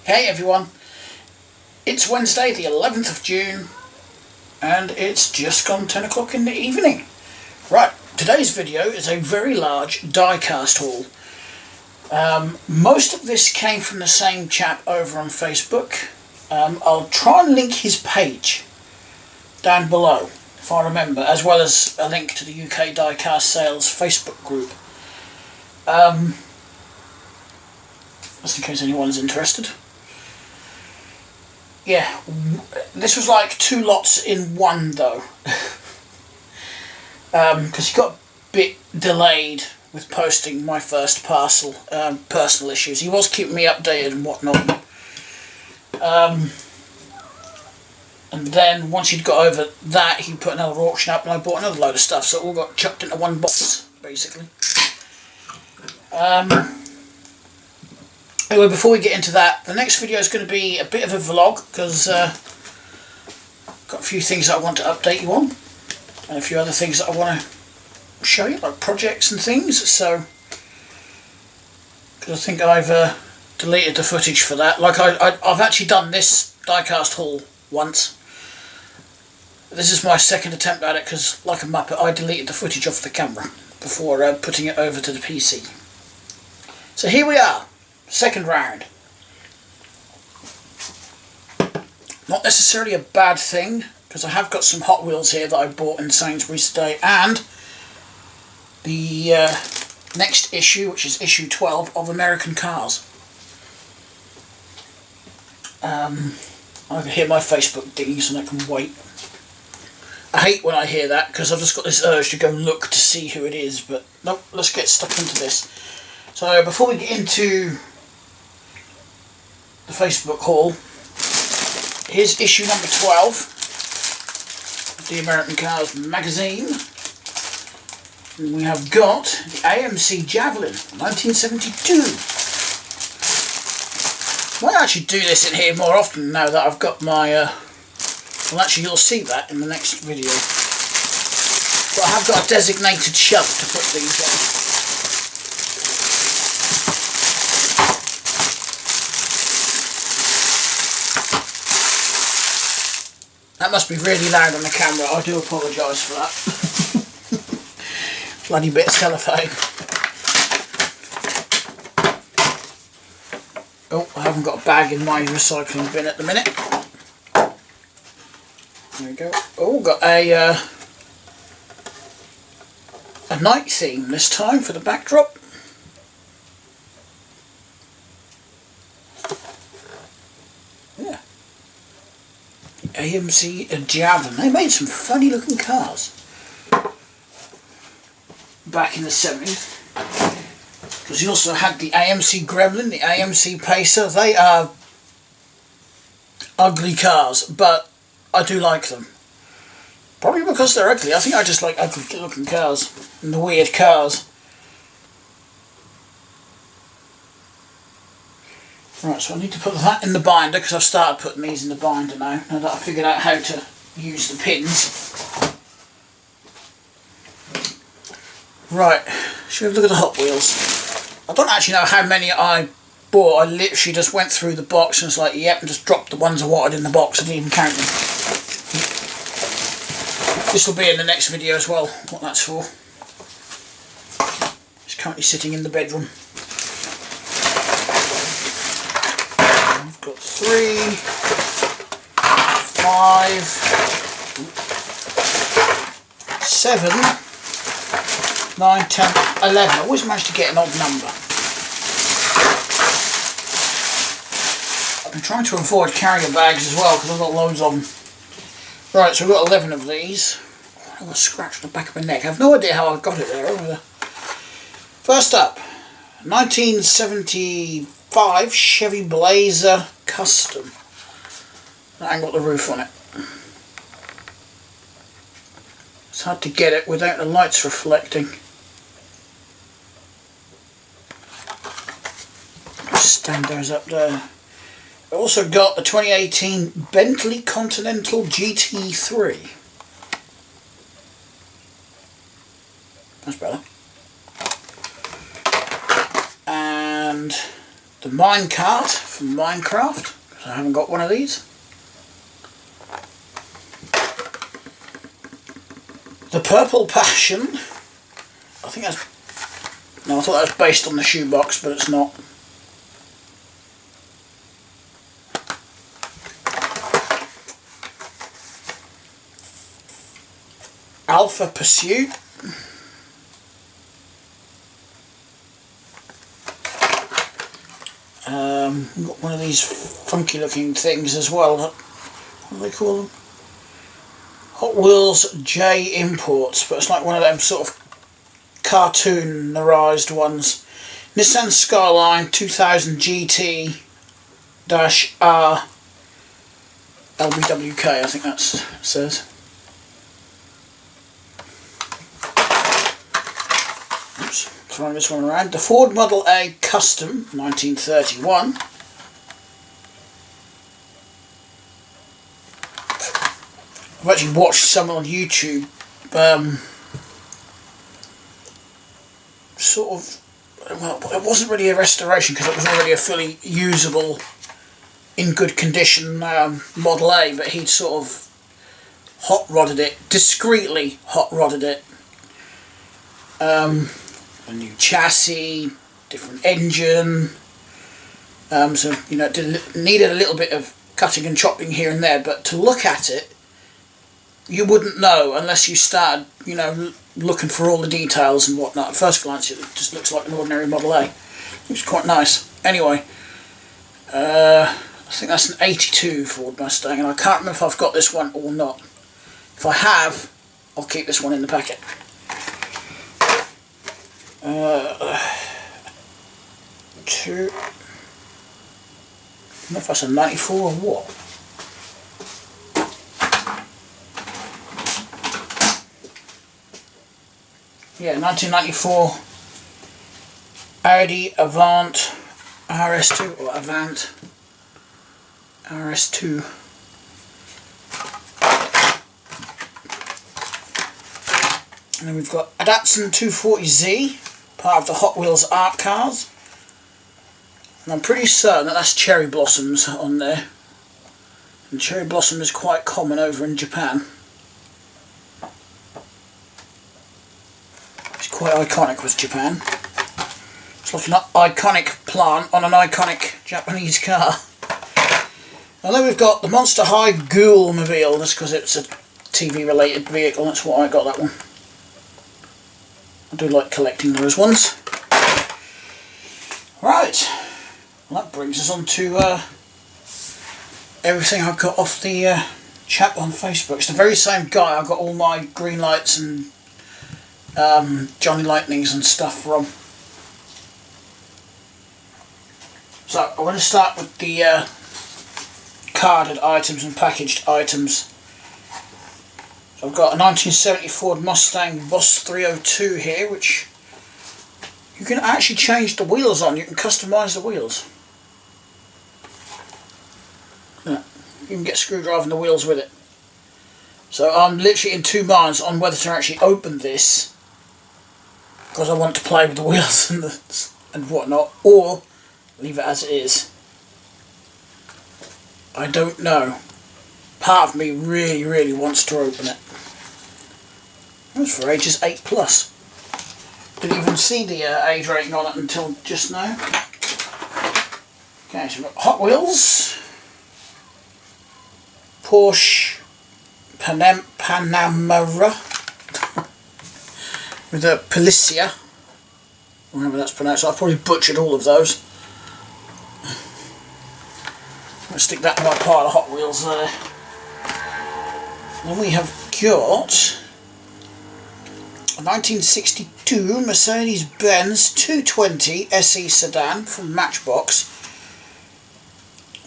Hey everyone, it's Wednesday the 11th of June and it's just gone 10 o'clock in the evening. Right, today's video is a very large die-cast haul. Most of this came from the same chap over on Facebook. I'll try and link his page down below if I remember, as well as a link to the UK Die-Cast Sales Facebook group. Just in case anyone's interested. Yeah, this was like 2 lots in one though, because he got a bit delayed with posting my first parcel, personal issues. He was keeping me updated and whatnot. And then once he'd got over that, he put another auction up and I bought another load of stuff, so it all got chucked into one box, basically. Anyway, before we get into that, the next video is going to be a bit of a vlog, because I've got a few things that I want to update you on, and a few other things that I want to show you, like projects and things, so, because I think I've deleted the footage for that. Like, I've actually done this die-cast haul once. This is my second attempt at it, because, like a muppet, I deleted the footage off the camera before putting it over to the PC. So here we are. Second round. Not necessarily a bad thing, because I have got some Hot Wheels here that I bought in Sainsbury's today, and the next issue, which is issue 12 of American Cars. I can hear my Facebook dinging, so I can wait. I hate when I hear that, because I've just got this urge to go look to see who it is, but nope, let's get stuck into this. So before we get into the Facebook haul, here's issue number 12 of the American Cars magazine. And we have got the AMC Javelin 1972. I might actually do this in here more often now that I've got my well, actually you'll see that in the next video, but I have got a designated shelf to put these on. That must be really loud on the camera, I do apologise for that. Bloody bit of cellophane. Oh, I haven't got a bag in my recycling bin at the minute. There we go. Oh, got a night theme this time for the backdrop. Yeah. AMC Javelin. They made some funny looking cars back in the 70s. Because you also had the AMC Gremlin, the AMC Pacer. They are ugly cars, but I do like them. Probably because they're ugly. I think I just like ugly looking cars and the weird cars. Right, so I need to put that in the binder, because I've started putting these in the binder now that I've figured out how to use the pins. Right, should we have a look at the Hot Wheels? I don't actually know how many I bought. I literally just went through the box and was like, yep, and just dropped the ones I wanted in the box and didn't even count them. This will be in the next video as well, what that's for. It's currently sitting in the bedroom. I've got 3, 5, 7, 9, 10, 11. I always manage to get an odd number. I've been trying to avoid carrier bags as well, because I've got loads of them. Right, so we've got 11 of these. Oh, I got a scratch on the back of my neck. I have no idea how I got it there. First up, 1975 Chevy Blazer Custom. That ain't got the roof on it. It's hard to get it without the lights reflecting. Stand those up there. I also got the 2018 Bentley Continental GT3. That's better. And the minecart from Minecraft, because I haven't got one of these. The Purple Passion, I think that's, no, I thought that was based on the shoebox, but it's not. Alpha Pursuit. We've got one of these funky looking things as well. What do they call them? Hot Wheels J Imports, but it's like one of them sort of cartoonerized ones. Nissan Skyline 2000 GT-R LBWK, I think that says. Oops, throwing this one around. The Ford Model A Custom 1931. I've actually watched some on YouTube, sort of, well, it wasn't really a restoration because it was already a fully usable, in good condition Model A, but he'd sort of hot rodded it, discreetly hot rodded it. A new chassis, different engine, so you know, it needed a little bit of cutting and chopping here and there, but to look at it, you wouldn't know unless you started, you know, looking for all the details and whatnot. At first glance it just looks like an ordinary Model A. It's quite nice. Anyway, I think that's an 82 Ford Mustang, and I can't remember if I've got this one or not. If I have, I'll keep this one in the packet. I don't know if that's a 94 or what. Yeah, 1994 Audi Avant RS2 or Avant RS2. And then we've got a Datsun 240Z, part of the Hot Wheels Art Cars. And I'm pretty certain that that's cherry blossoms on there. And cherry blossom is quite common over in Japan. Quite iconic with Japan. It's like an iconic plant on an iconic Japanese car. And then we've got the Monster High Ghoul Mobile, just because it's a TV related vehicle, that's why I got that one. I do like collecting those ones. Right, well, that brings us on to everything I got off the chat on Facebook. It's the very same guy I got all my green lights and Johnny Lightnings and stuff from. So I want to start with the carded items and packaged items. So I've got a 1970 Ford Mustang Boss 302 here, which you can actually change the wheels on. You can customise the wheels. Yeah, you can get screwdriving the wheels with it. So I'm literally in two minds on whether to actually open this, because I want to play with the wheels and whatnot, or leave it as it is. I don't know. Part of me really wants to open it. It was for ages 8+. Didn't even see the age rating on it until just now. Okay, so we've got Hot Wheels, Porsche Panamera with a Policia, whatever that's pronounced. I've probably butchered all of those. I'll stick that in my pile of Hot Wheels there. Then we have got a 1962 Mercedes-Benz 220 SE sedan from Matchbox,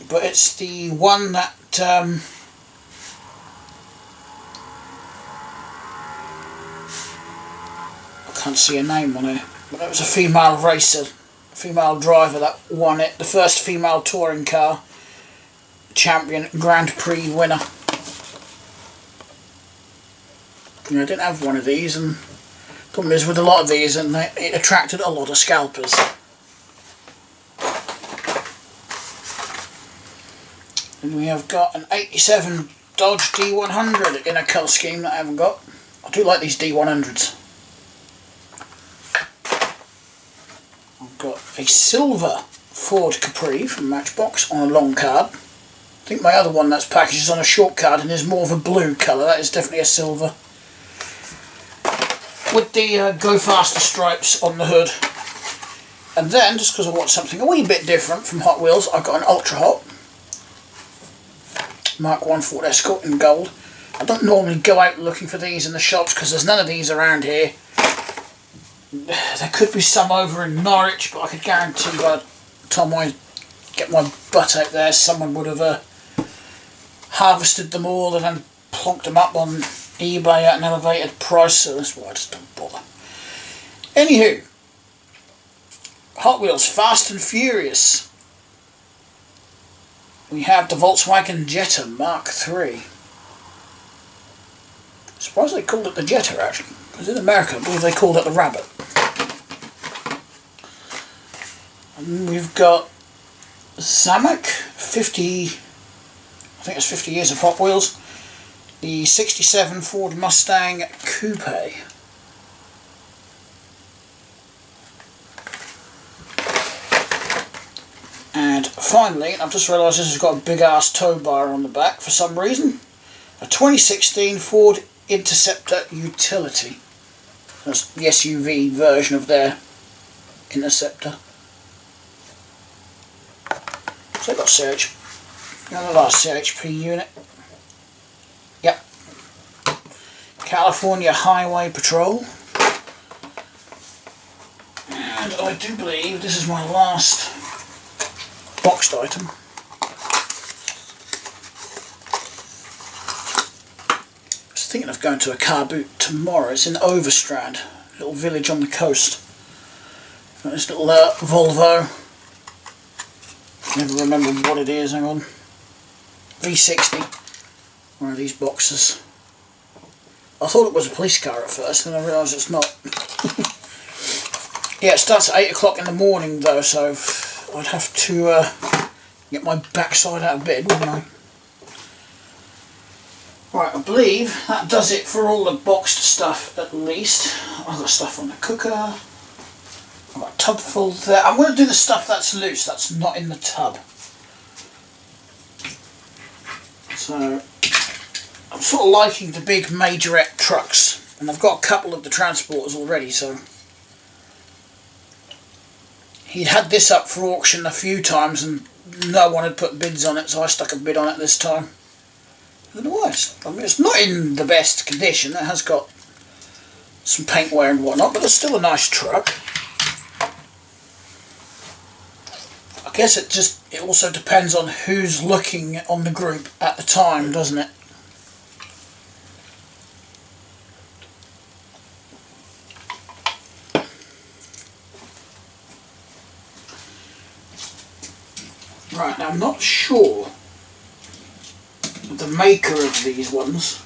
but it's the one that I can't see a name on it, but it was a female racer, a female driver that won it, the first female touring car champion, Grand Prix winner. I didn't have one of these, and the problem is with a lot of these, and it attracted a lot of scalpers. And we have got an 87 Dodge D100 in a colour scheme that I haven't got. I do like these D100s. I've got a silver Ford Capri from Matchbox on a long card. I think my other one that's packaged is on a short card and is more of a blue colour. That is definitely a silver. With the Go Faster stripes on the hood. And then, just because I want something a wee bit different from Hot Wheels, I've got an Ultra Hot Mark 1 Ford Escort in gold. I don't normally go out looking for these in the shops because there's none of these around here. There could be some over in Norwich, but I could guarantee by the time I get my butt out there, someone would have harvested them all and then plonked them up on eBay at an elevated price, so that's why I just don't bother. Anywho, Hot Wheels Fast and Furious. We have the Volkswagen Jetta Mark III. Surprised they called it the Jetta actually, because in America I believe they called it the Rabbit. And we've got Zamak 50, I think it's 50 years of Hot Wheels. The 67 Ford Mustang Coupe. And finally, I've just realised this has got a big ass tow bar on the back for some reason. A 2016 Ford Interceptor Utility. That's the SUV version of their Interceptor. So they've got the last CHP unit. Yep. California Highway Patrol. And I do believe this is my last boxed item. I was thinking of going to a car boot tomorrow. It's in Overstrand, a little village on the coast. Got this little Volvo. Never remember what it is, hang on. V60. One of these boxes. I thought it was a police car at first, then I realised it's not. Yeah, it starts at 8 o'clock in the morning though, so I'd have to get my backside out of bed, wouldn't I? Right, I believe that does it for all the boxed stuff at least. I've got stuff on the cooker. I've got a tub full there. I'm going to do the stuff that's loose, that's not in the tub. So, I'm sort of liking the big majorette trucks. And I've got a couple of the transporters already, so... He'd had this up for auction a few times and no one had put bids on it, so I stuck a bid on it this time. I don't know why. I mean, it's not in the best condition. It has got some paint wear and whatnot, but it's still a nice truck. I guess it also depends on who's looking on the group at the time, doesn't it? Right, now I'm not sure the maker of these ones,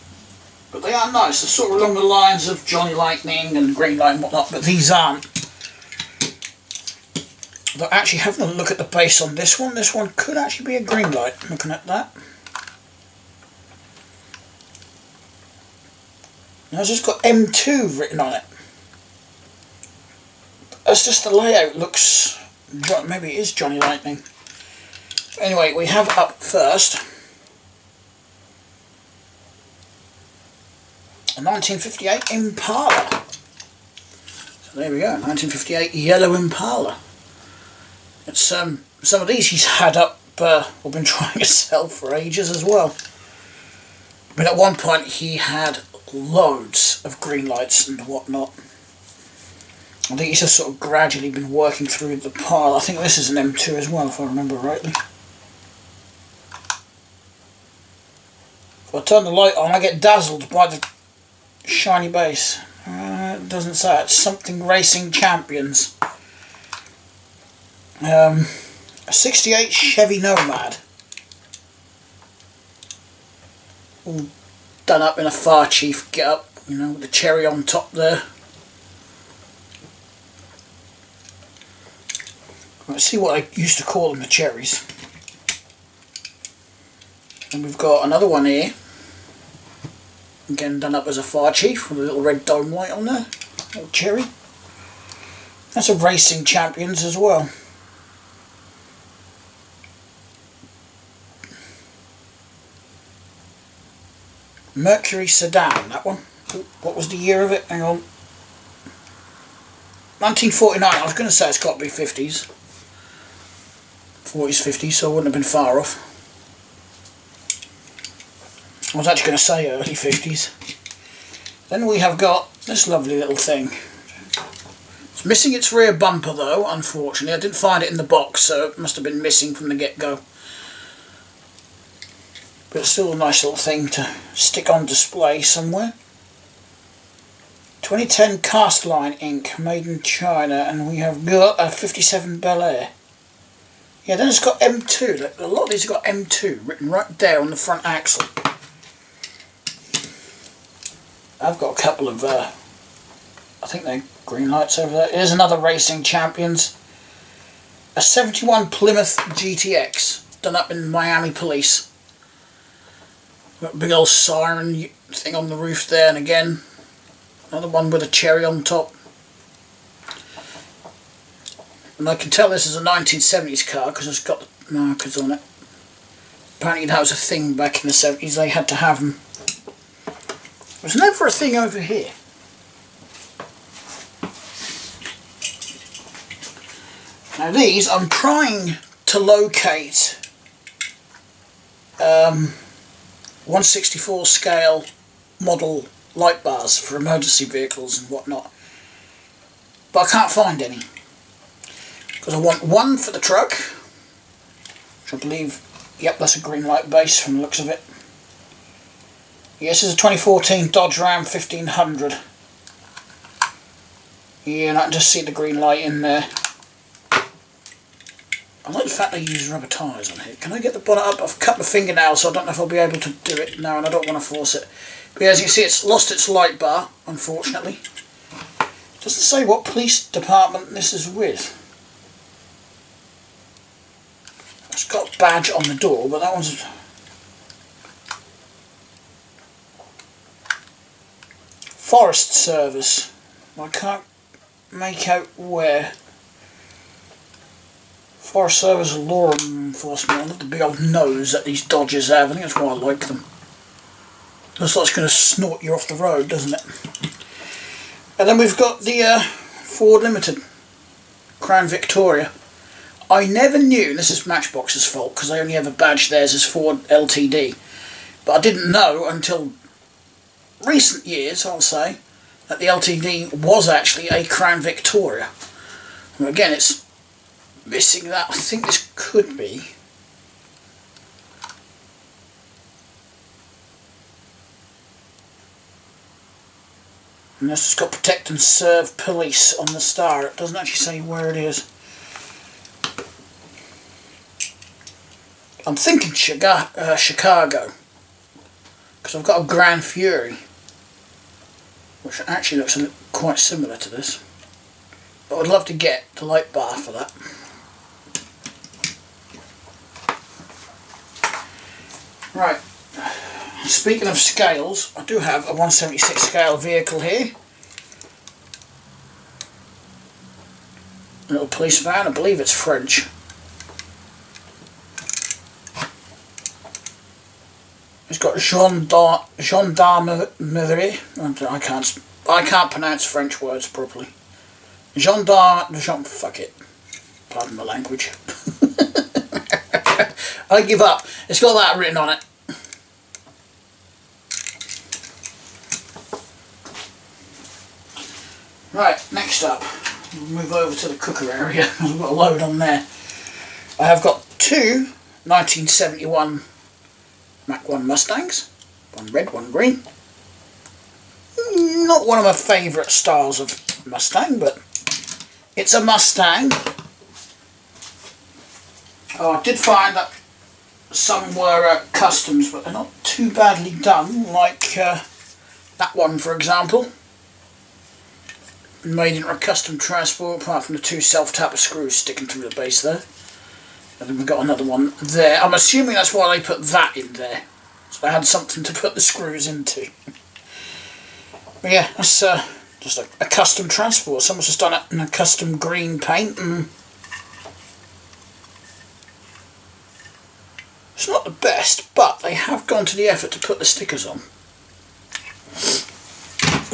but they are nice. They're sort of along the lines of Johnny Lightning and Green Light and whatnot, but these aren't. But actually having a look at the base on this one could actually be a Green Light, looking at that. Now it's just got M2 written on it. That's just the layout looks, maybe it is Johnny Lightning. Anyway, we have up first a 1958 Impala. So there we go, 1958 yellow Impala. It's some of these he's had up or been trying to sell for ages as well. I mean, at one point he had loads of green lights and whatnot. I think he's just sort of gradually been working through the pile. I think this is an M2 as well, if I remember rightly. If I turn the light on, I get dazzled by the shiny base. It doesn't say. It's something Racing Champions. A 68 Chevy Nomad. All done up in a Fire Chief get-up, you know, with the cherry on top there. Let's see what I used to call them, the cherries. And we've got another one here, again done up as a fire chief with a little red dome light on there, little cherry. That's a Racing Champions as well. Mercury sedan, that one. What was the year of it? Hang on. 1949. I was going to say it's got to be 50s. 40s, 50s, so I wouldn't have been far off. I was actually going to say early 50s. Then we have got this lovely little thing. It's missing its rear bumper though, unfortunately. I didn't find it in the box, so it must have been missing from the get-go. But it's still a nice little thing to stick on display somewhere. 2010 cast line ink, made in China, and we have got a 57 Bel Air. Yeah, then it's got M2. A lot of these have got M2 written right there on the front axle. I've got a couple of, I think they're green lights over there. Here's another Racing Champions. A 71 Plymouth GTX, done up in Miami Police. Got a big old siren thing on the roof there, and again, another one with a cherry on top. And I can tell this is a 1970s car because it's got the markers on it. Apparently that was a thing back in the 70s, they had to have them. There's never a thing over here. Now these, I'm trying to locate 1/64 scale model light bars for emergency vehicles and whatnot, but I can't find any because I want one for the truck, which I believe, yep, that's a green light base from the looks of it. Yes, this is a 2014 Dodge Ram 1500. Yeah, and I can just see the green light in there. I like the fact they use rubber tyres on here. Can I get the bonnet up? I've cut my fingernails, so I don't know if I'll be able to do it now, and I don't want to force it. But as you can see, it's lost its light bar, unfortunately. It doesn't say what police department this is with. It's got a badge on the door, but that one's... Forest Service. I can't make out where. Forest Service law enforcement. I love the big old nose that these Dodgers have. I think that's why I like them. Looks like it's going to snort you off the road, doesn't it? And then we've got the Ford Limited Crown Victoria. I never knew, this is Matchbox's fault because they only have a badge theirs as Ford Ltd. But I didn't know until recent years, I'll say, that the Ltd was actually a Crown Victoria. And again, it's missing that. I think this could be. And this has got Protect and Serve Police on the star. It doesn't actually say where it is. I'm thinking Chicago. Because I've got a Grand Fury, which actually looks quite similar to this. But I'd love to get the light bar for that. Right, speaking of scales, I do have a 1/76 scale vehicle here. A little police van, I believe it's French. It's got gendarmerie. I can't pronounce French words properly. Fuck it. Pardon my language. I give up. It's got that written on it. Right, next up, we'll move over to the cooker area. I've got a load on there. I have got two 1971 Mach 1 Mustangs. One red, one green. Not one of my favourite styles of Mustang, but it's a Mustang. Oh, I did find that some were customs, but they're not too badly done, like that one, for example. Made into a custom transport, apart from the two self-tapper screws sticking through the base there. And then we've got another one there. I'm assuming that's why they put that in there. So they had something to put the screws into. But yeah, that's just a custom transport. Someone's just done it in a custom green paint, and it's not the best, but they have gone to the effort to put the stickers on.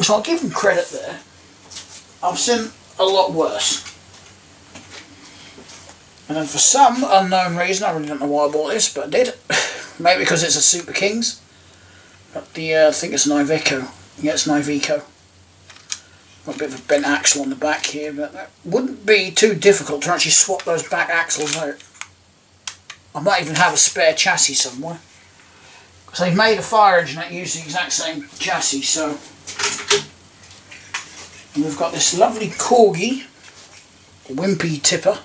So I'll give them credit there. I've seen a lot worse. And then for some unknown reason, I really don't know why I bought this, but I did. Maybe because it's a Super Kings. But I think it's an Iveco. Yeah, it's an Iveco. Got a bit of a bent axle on the back here, but that wouldn't be too difficult to actually swap those back axles out. I might even have a spare chassis somewhere. Because they've made a fire engine that uses the exact same chassis, so... And we've got this lovely Corgi, wimpy tipper.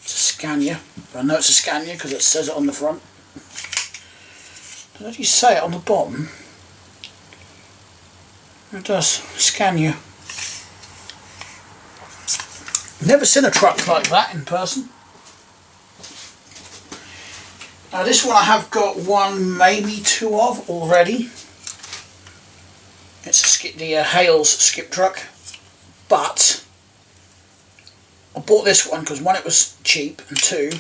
It's a Scania. I know it's a Scania because it says it on the front. How do you say it on the bottom? It does. Scania. Never seen a truck like that in person. Now this one I have got one, maybe two of already. It's the Hales skip truck, but I bought this one because one, it was cheap, and two,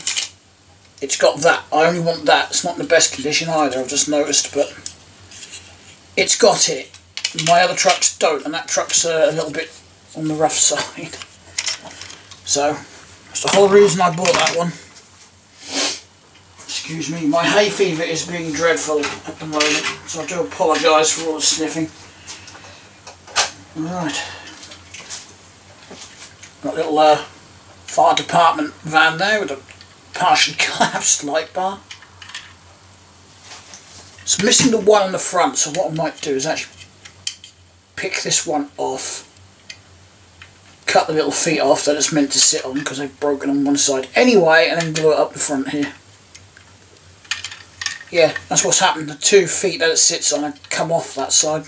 it's got that. I only want that. It's not in the best condition either, I've just noticed, but it's got it. My other trucks don't, and that truck's a little bit on the rough side. So that's the whole reason I bought that one. Excuse me, my hay fever is being dreadful at the moment, so I do apologise for all the sniffing. Right, got a little fire department van there with a partially collapsed light bar. It's missing the one on the front, so what I might do is actually pick this one off, cut the little feet off that it's meant to sit on because they've broken on one side anyway, and then glue it up the front here. Yeah, that's what's happened. The two feet that it sits on have come off that side.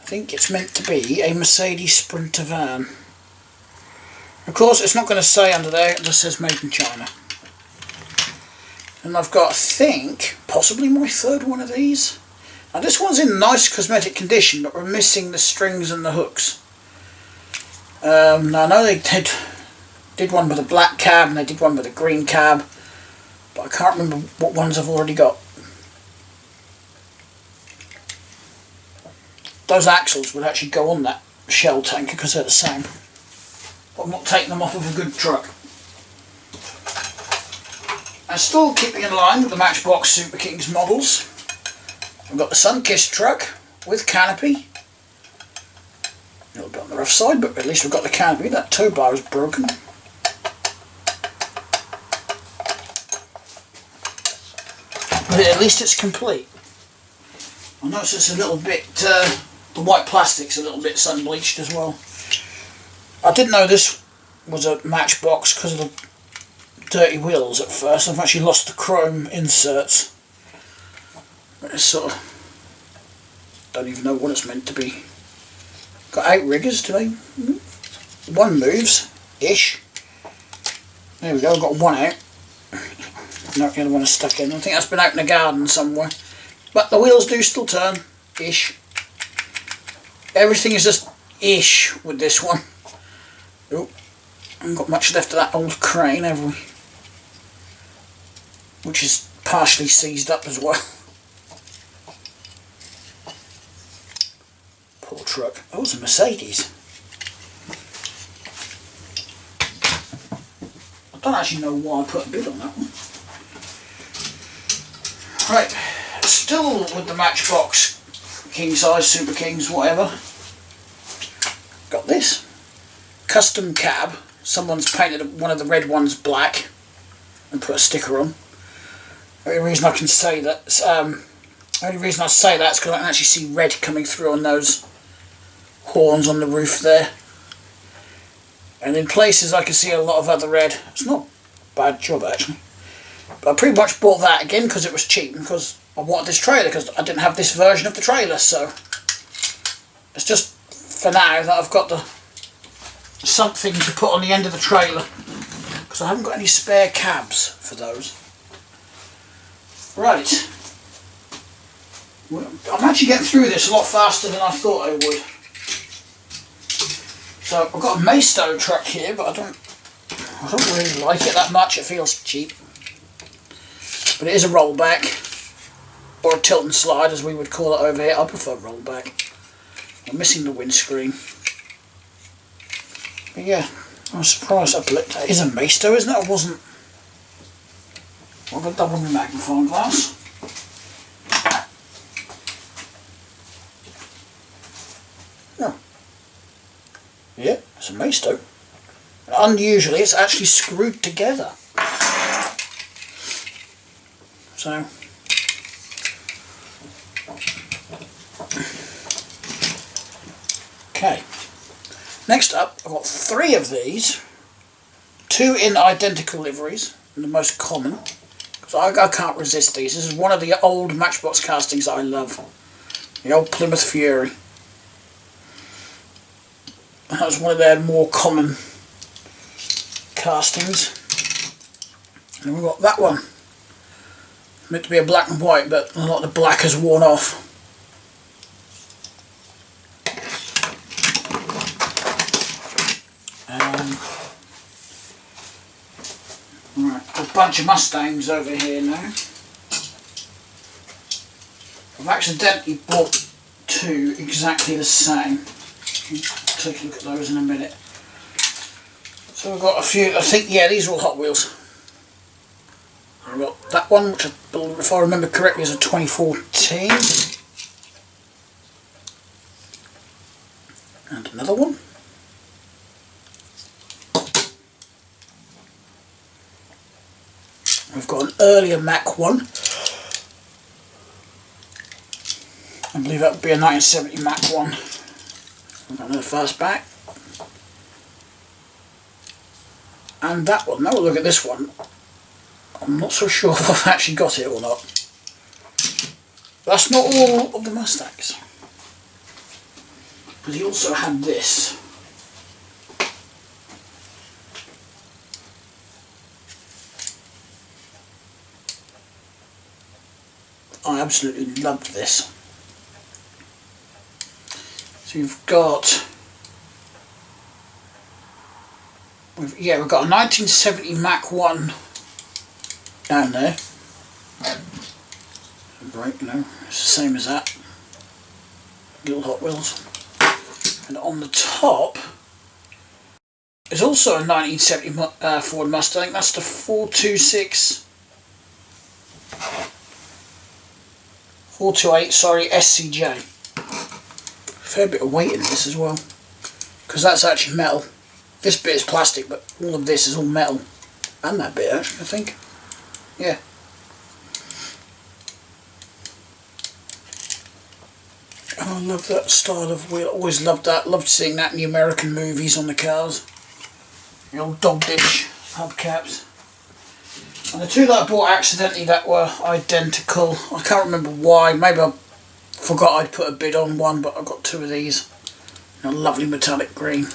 I think it's meant to be a Mercedes Sprinter van. Of course, it's not going to say under there, it just says made in China. And I've got, I think, possibly my third one of these. Now this one's in nice cosmetic condition, but we're missing the strings and the hooks. Now I know they did one with a black cab and they did one with a green cab, but I can't remember what ones I've already got. Those axles would actually go on that shell tanker because they're the same. But I'm not taking them off of a good truck. And still keeping in line with the Matchbox Super Kings models, we've got the Sunkist truck with canopy. A little bit on the rough side, but at least we've got the canopy. That tow bar is broken. But at least it's complete. I notice it's a little bit, the white plastic's a little bit sun bleached as well. I didn't know this was a Matchbox because of the dirty wheels at first. I've actually lost the chrome inserts. It's sort of, don't even know what it's meant to be. Got outriggers today. One moves, ish. There we go, I've got one out. No, the other one is stuck in. I think that's been out in the garden somewhere. But the wheels do still turn, ish. Everything is just ish with this one. Oh, haven't got much left of that old crane, have we? Which is partially seized up as well. Poor truck. Oh, it's a Mercedes. I don't actually know why I put a bid on that one. Right, still with the Matchbox king size, Super Kings, whatever. Got this custom cab. Someone's painted one of the red ones black and put a sticker on. The only reason I can say that, only reason I say that is because I can actually see red coming through on those horns on the roof there. And in places I can see a lot of other red. It's not a bad job actually. But I pretty much bought that again because it was cheap and because I wanted this trailer because I didn't have this version of the trailer, so it's just for now that I've got the something to put on the end of the trailer, because I haven't got any spare cabs for those. Right. Well, I'm actually getting through this a lot faster than I thought I would. So I've got a Maystow truck here, but I don't really like it that much. It feels cheap. But it is a rollback, or a tilt and slide as we would call it over here. I prefer rollback. I'm missing the windscreen. But yeah, I was surprised that is a Maystow, isn't it? I wasn't. I've got double my magnifying glass. Oh. Yeah, it's a Maystow. Unusually, it's actually screwed together. So. Okay. Next up, I've got 3 of these. 2 in identical liveries, the most common. So I can't resist these. This is one of the old Matchbox castings that I love. The old Plymouth Fury. That was one of their more common castings. And we've got that one. Meant to be a black and white, but a lot of the black has worn off. Right, a bunch of Mustangs over here now. I've accidentally bought 2 exactly the same. I'll take a look at those in a minute. So I've got a few, I think, yeah, these are all Hot Wheels. I've got that one, which if I remember correctly is a 2014. And another one. We've got an earlier Mach 1. I believe that would be a 1970 Mach 1. We've got another fastback. And that one. Now we'll look at this one. I'm not so sure if I've actually got it or not. That's not all of the Mustangs. Because he also had this. I absolutely loved this. So you've got, we've got a 1970 Mach 1 down there. Right, it's the same as that. Little Hot Wheels. And on the top is also a 1970 Ford Mustang. That's the 428, sorry, SCJ. Fair bit of weight in this as well, because that's actually metal. This bit is plastic, but all of this is all metal. And that bit, actually, I think. Yeah. Oh, I love that style of wheel. Always loved that. Loved seeing that in the American movies on the cars. The old dog dish hubcaps. And the 2 that I bought accidentally that were identical, I can't remember why, maybe I forgot I'd put a bid on one, but I got 2 of these in a lovely metallic green.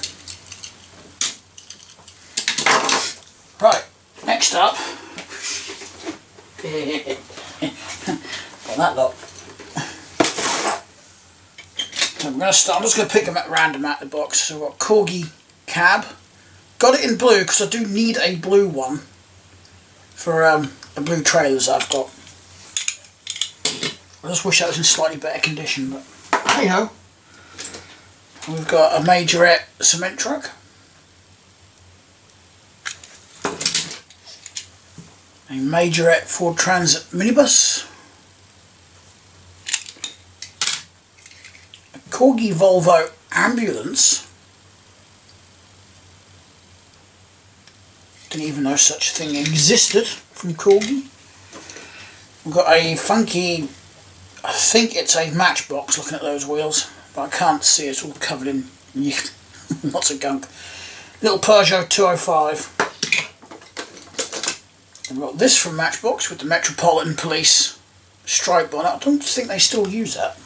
Right, next up, got that lot. So I'm just going to pick them at random out of the box. So I've got Corgi cab, got it in blue because I do need a blue one for the blue trailers I've got. I just wish that was in slightly better condition, but hey ho. We've got a Majorette cement truck. A Majorette Ford Transit minibus. A Corgi Volvo ambulance. Didn't even know such a thing existed from Corgi. We've got a funky, I think it's a Matchbox looking at those wheels, but I can't see, it's all covered in lots of gunk. Little Peugeot 205. And we've got this from Matchbox with the Metropolitan Police stripe on it. I don't think they still use that.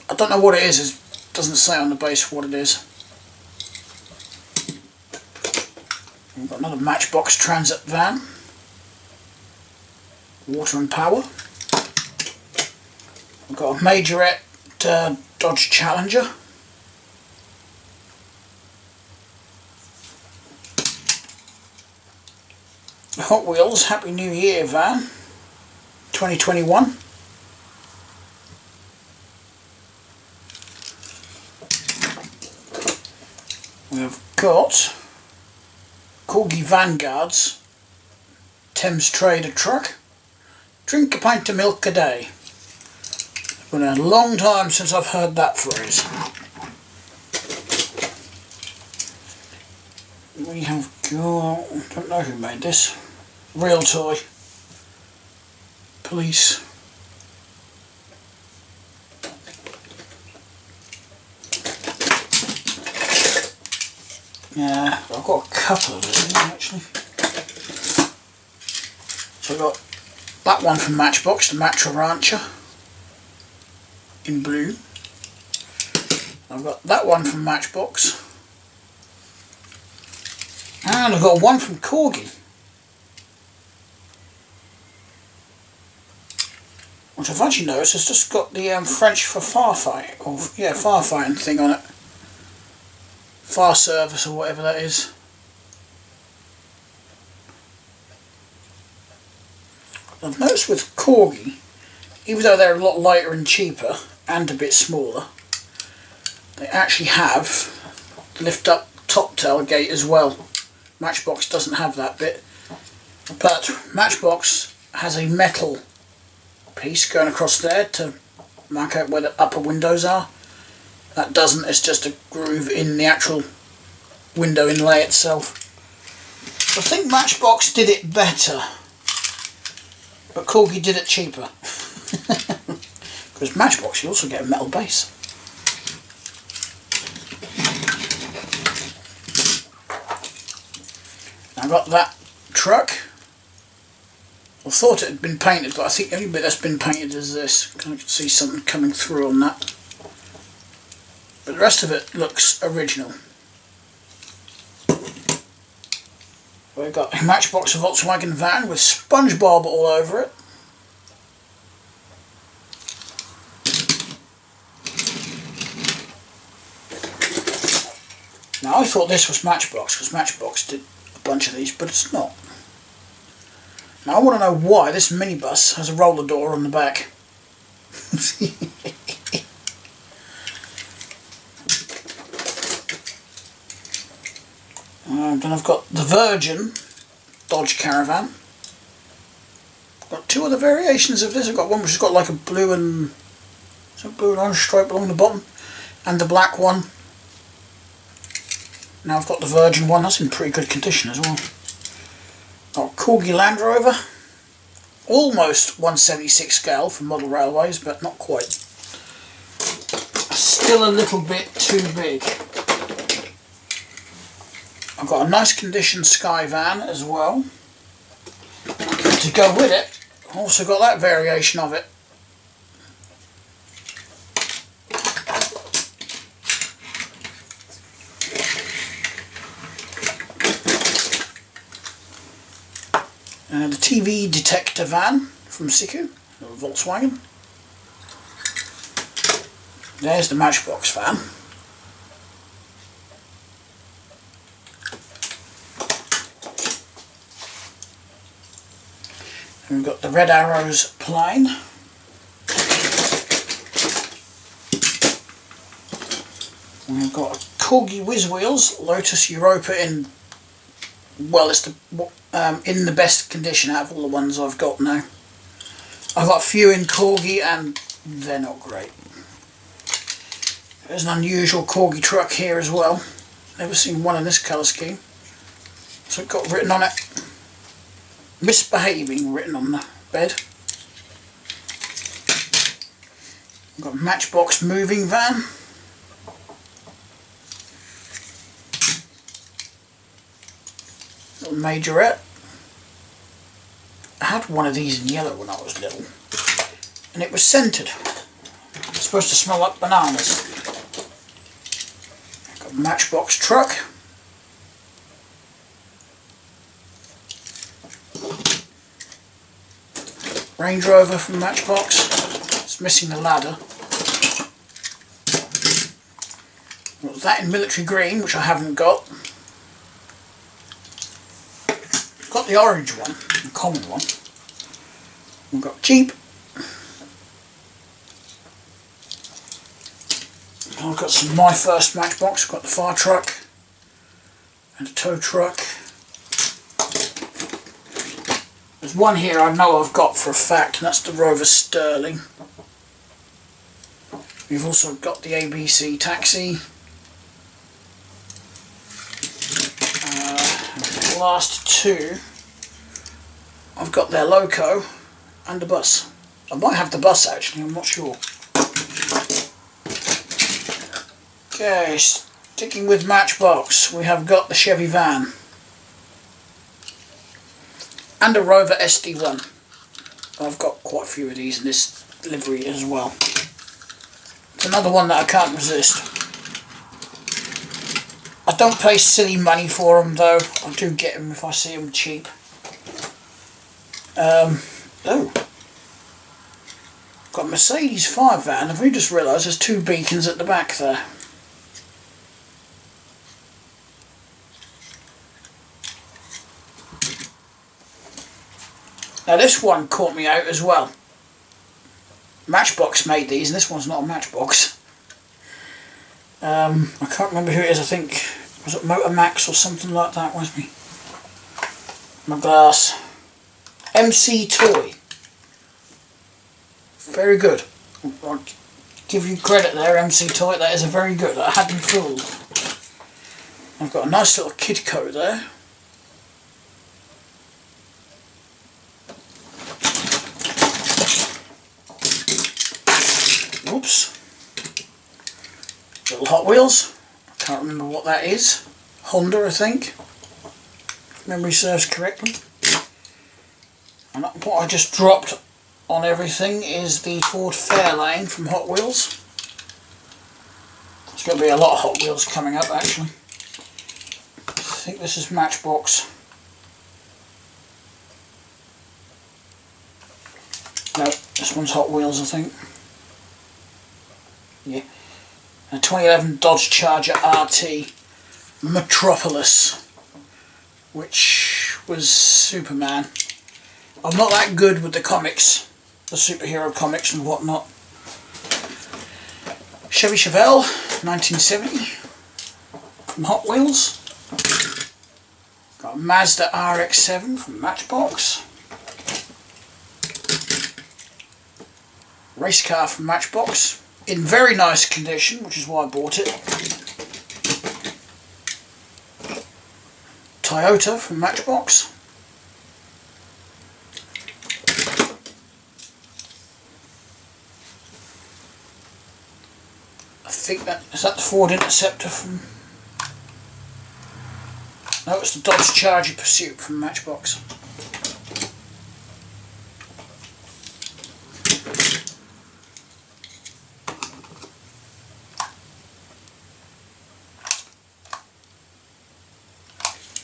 I don't know what it is, it doesn't say on the base what it is. We've got another Matchbox Transit van. Water and power. We've got a Majorette Dodge Challenger. The Hot Wheels Happy New Year van 2021. We've got Corgi Vanguard's Thames Trader truck. Drink a pint of milk a day. It's been a long time since I've heard that phrase. We have got, I don't know who made this. Real Toy. Police. Yeah, I've got a couple of these actually. So I've got that one from Matchbox, the Matra Rancher in blue. I've got that one from Matchbox. And I've got one from Corgi, which I've actually noticed has just got the French for firefight, or yeah, firefighting thing on it. Fire service or whatever that is. I've noticed with Corgi, even though they're a lot lighter and cheaper and a bit smaller, they actually have the lift up top tailgate as well. Matchbox doesn't have that bit, but Matchbox has a metal piece going across there to mark out where the upper windows are. That doesn't, it's just a groove in the actual window inlay itself. I think Matchbox did it better, but Corgi did it cheaper. Because Matchbox, you also get a metal base. I got that truck. I thought it had been painted, but I think the only bit that's been painted is this. I can see something coming through on that. But the rest of it looks original. We've got a Matchbox Volkswagen van with SpongeBob all over it. Now I thought this was Matchbox because Matchbox did a bunch of these, but it's not. Now I want to know why this minibus has a roller door on the back. Then I've got the Virgin Dodge Caravan. I've got two other variations of this. I've got one which has got like a blue and orange stripe along the bottom, and the black one. Now I've got the Virgin one. That's in pretty good condition as well. Got Corgi Land Rover, almost 176 scale for model railways, but not quite. Still a little bit too big. I've got a nice condition Sky van as well. To go with it, I've also got that variation of it. The TV detector van from Siku, or Volkswagen. There's the Matchbox van. And we've got the Red Arrows plane. And we've got a Corgi Whiz Wheels Lotus Europa in, well, it's the in the best condition out of all the ones I've got now. I've got a few in Corgi and they're not great. There's an unusual Corgi truck here as well. Never seen one in this colour scheme. So it's got written on it, misbehaving, written on the bed. I've got a Matchbox moving van. Little Majorette. I had one of these in yellow when I was little, and it was scented. It's supposed to smell like bananas. I've got a Matchbox truck. Range Rover from Matchbox. It's missing the ladder. Got that in military green, which I haven't got. Got the orange one, the common one. We've got Jeep. I've got some My First Matchbox. I've got the fire truck and a tow truck. There's one here I know I've got for a fact, and that's the Rover Sterling. We've also got the ABC Taxi. The last two, I've got their Loco and the bus. I might have the bus actually, I'm not sure. Okay, sticking with Matchbox, we have got the Chevy van and a Rover SD1. I've got quite a few of these in this livery as well. It's another one that I can't resist. I don't pay silly money for them though. I do get them if I see them cheap. Oh, got a Mercedes 5 van. I've only just realised there's two beacons at the back there. Now this one caught me out as well. Matchbox made these, and this one's not a Matchbox. I can't remember who it is. I think was it Motor Max or something like that. Where's my glass? MC Toy. Very good. I'll give you credit there, MC Toy. That is a very good. I had them fooled. I've got a nice little Kidco there. Oops. Little Hot Wheels. I can't remember what that is. Honda, I think. If memory serves correctly. And what I just dropped on everything is the Ford Fairlane from Hot Wheels. There's going to be a lot of Hot Wheels coming up actually. I think this is Matchbox. No, this one's Hot Wheels I think. Yeah. A 2011 Dodge Charger RT Metropolis, which was Superman. I'm not that good with the comics, the superhero comics and whatnot. Chevy Chevelle, 1970, from Hot Wheels. Got a Mazda RX-7 from Matchbox. Race car from Matchbox, in very nice condition, which is why I bought it. Toyota from Matchbox. I think that is that the Ford Interceptor from. No, it's the Dodge Charger Pursuit from Matchbox.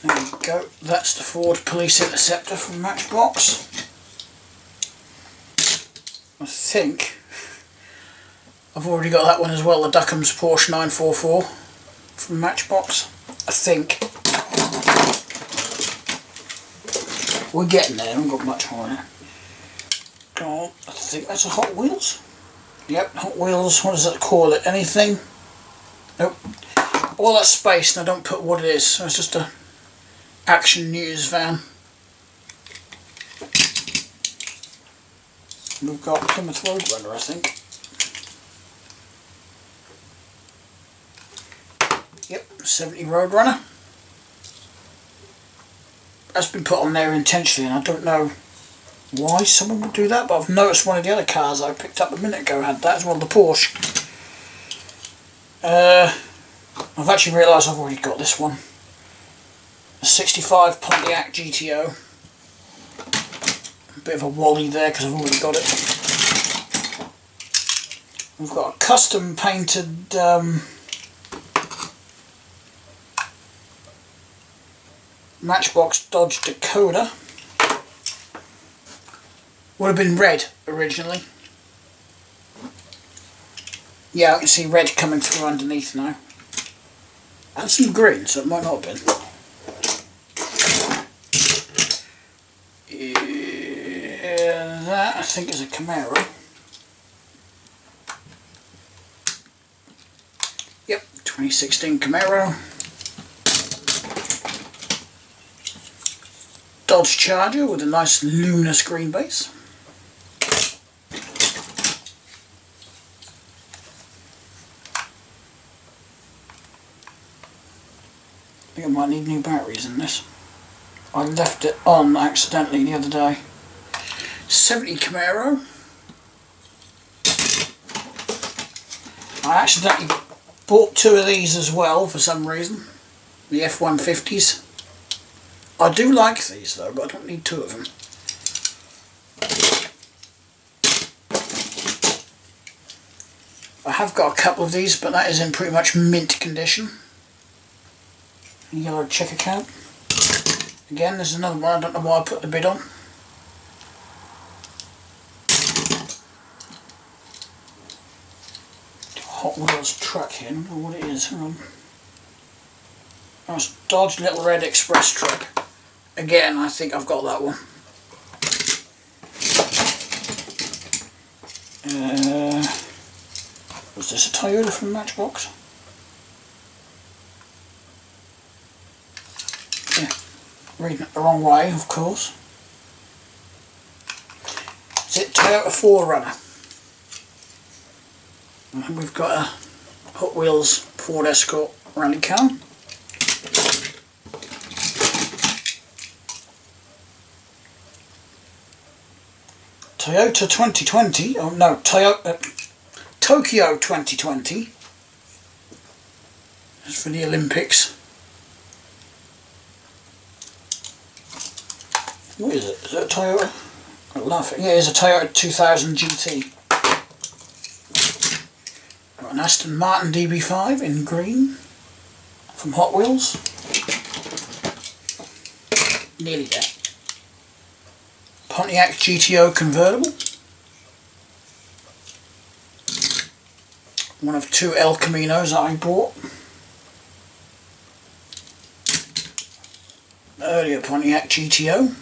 There you go, that's the Ford Police Interceptor from Matchbox. I think I've already got that one as well, the Duckham's Porsche 944 from Matchbox. I think. We're getting there, I haven't got much more now. Oh, I think that's a Hot Wheels. Yep, Hot Wheels, what does that call it? Anything? Nope. All that space and I don't put what it is, so it's just a Action News van. We've got Plymouth Roadrunner, I think. Yep, 70 Roadrunner. That's been put on there intentionally and I don't know why someone would do that, but I've noticed one of the other cars I picked up a minute ago had that as well, the Porsche. I've actually realised I've already got this one. A 65 Pontiac GTO. A bit of a wally there because I've already got it. We've got a custom painted Matchbox Dodge Dakota Would have been red originally. Yeah, I can see red coming through underneath now. And some green, so it might not have been. Yeah, that I think is a Camaro. Yep, 2016 Camaro. Dodge Charger with a nice luminous green base. I think I might need new batteries in this. I left it on accidentally the other day. 70 Camaro. I accidentally bought 2 of these as well for some reason. The F-150s. I do like these though, but I don't need 2 of them. I have got a couple of these, but that is in pretty much mint condition. Yellow checker cab. Again, there's another one, I don't know why I put the bid on. Hot Wheels truck here, I don't know what it is, hang on. That's Dodge Little Red Express truck. Again, I think I've got that one. Was this a Toyota from Matchbox? Yeah, reading it the wrong way, of course. Is it Toyota 4Runner? And we've got a Hot Wheels Ford Escort rally car. Toyota 2020, oh no, Tokyo 2020. That's for the Olympics. What is it? Is it a Toyota? I love it. Yeah, it's a Toyota 2000 GT. Got an Aston Martin DB5 in green from Hot Wheels. Nearly there. Pontiac GTO convertible. One of 2 El Caminos that I bought. Earlier Pontiac GTO.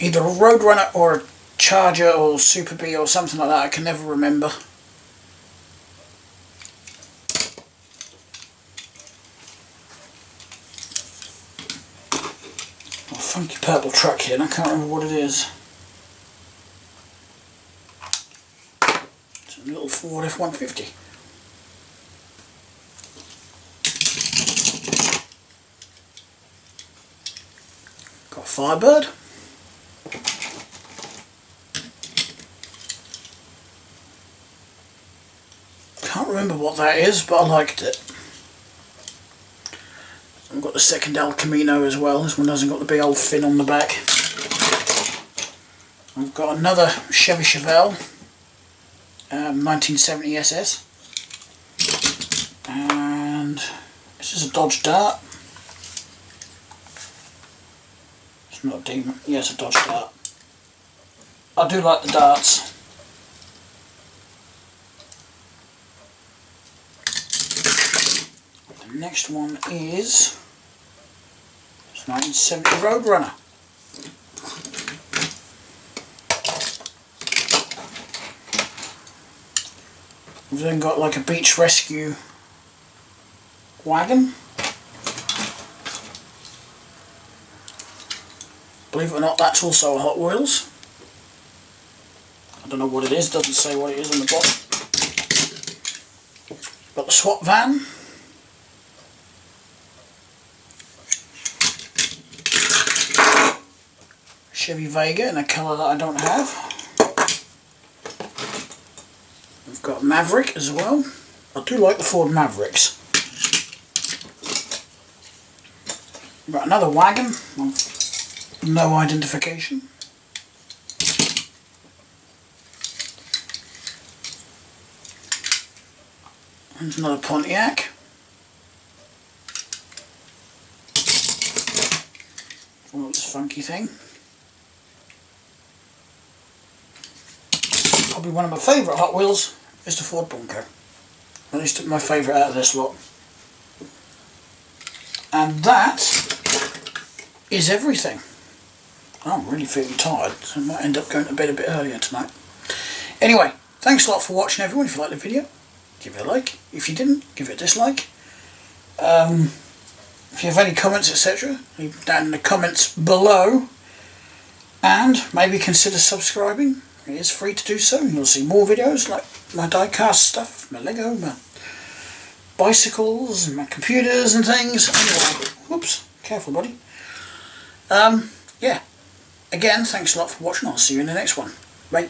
Either a Roadrunner or a Charger or Super B or something like that, I can never remember. A funky purple truck here, and I can't remember what it is. It's a little Ford F-150. Got a Firebird. Can't remember what that is, but I liked it. I've got the second El Camino as well. This one hasn't got the big old fin on the back. I've got another Chevy Chevelle 1970 SS. And this is a Dodge Dart. It's not a Demon. Yeah, it's a Dodge Dart. I do like the darts. The next one is 1970 Roadrunner. We've then got like a beach rescue wagon. Believe it or not, that's also a Hot Wheels. I don't know what it is, doesn't say what it is on the bottom. Got the SWAT van. Chevy Vega in a colour that I don't have. We've got Maverick as well. I do like the Ford Mavericks. We've got another wagon. No identification. There's another Pontiac. funky thing. Probably one of my favourite Hot Wheels is the Ford Bronco. At least my favourite out of this lot. And that is everything. I'm really feeling tired, so I might end up going to bed a bit earlier tonight. Anyway, thanks a lot for watching, everyone. If you liked the video, give it a like. If you didn't, give it a dislike. If you have any comments, etc., leave them down in the comments below. And maybe consider subscribing. It is free to do so. You'll see more videos like my diecast stuff, my Lego, my bicycles, and my computers and things. Anyway, whoops, careful buddy. Yeah. Again, thanks a lot for watching. I'll see you in the next one. Bye.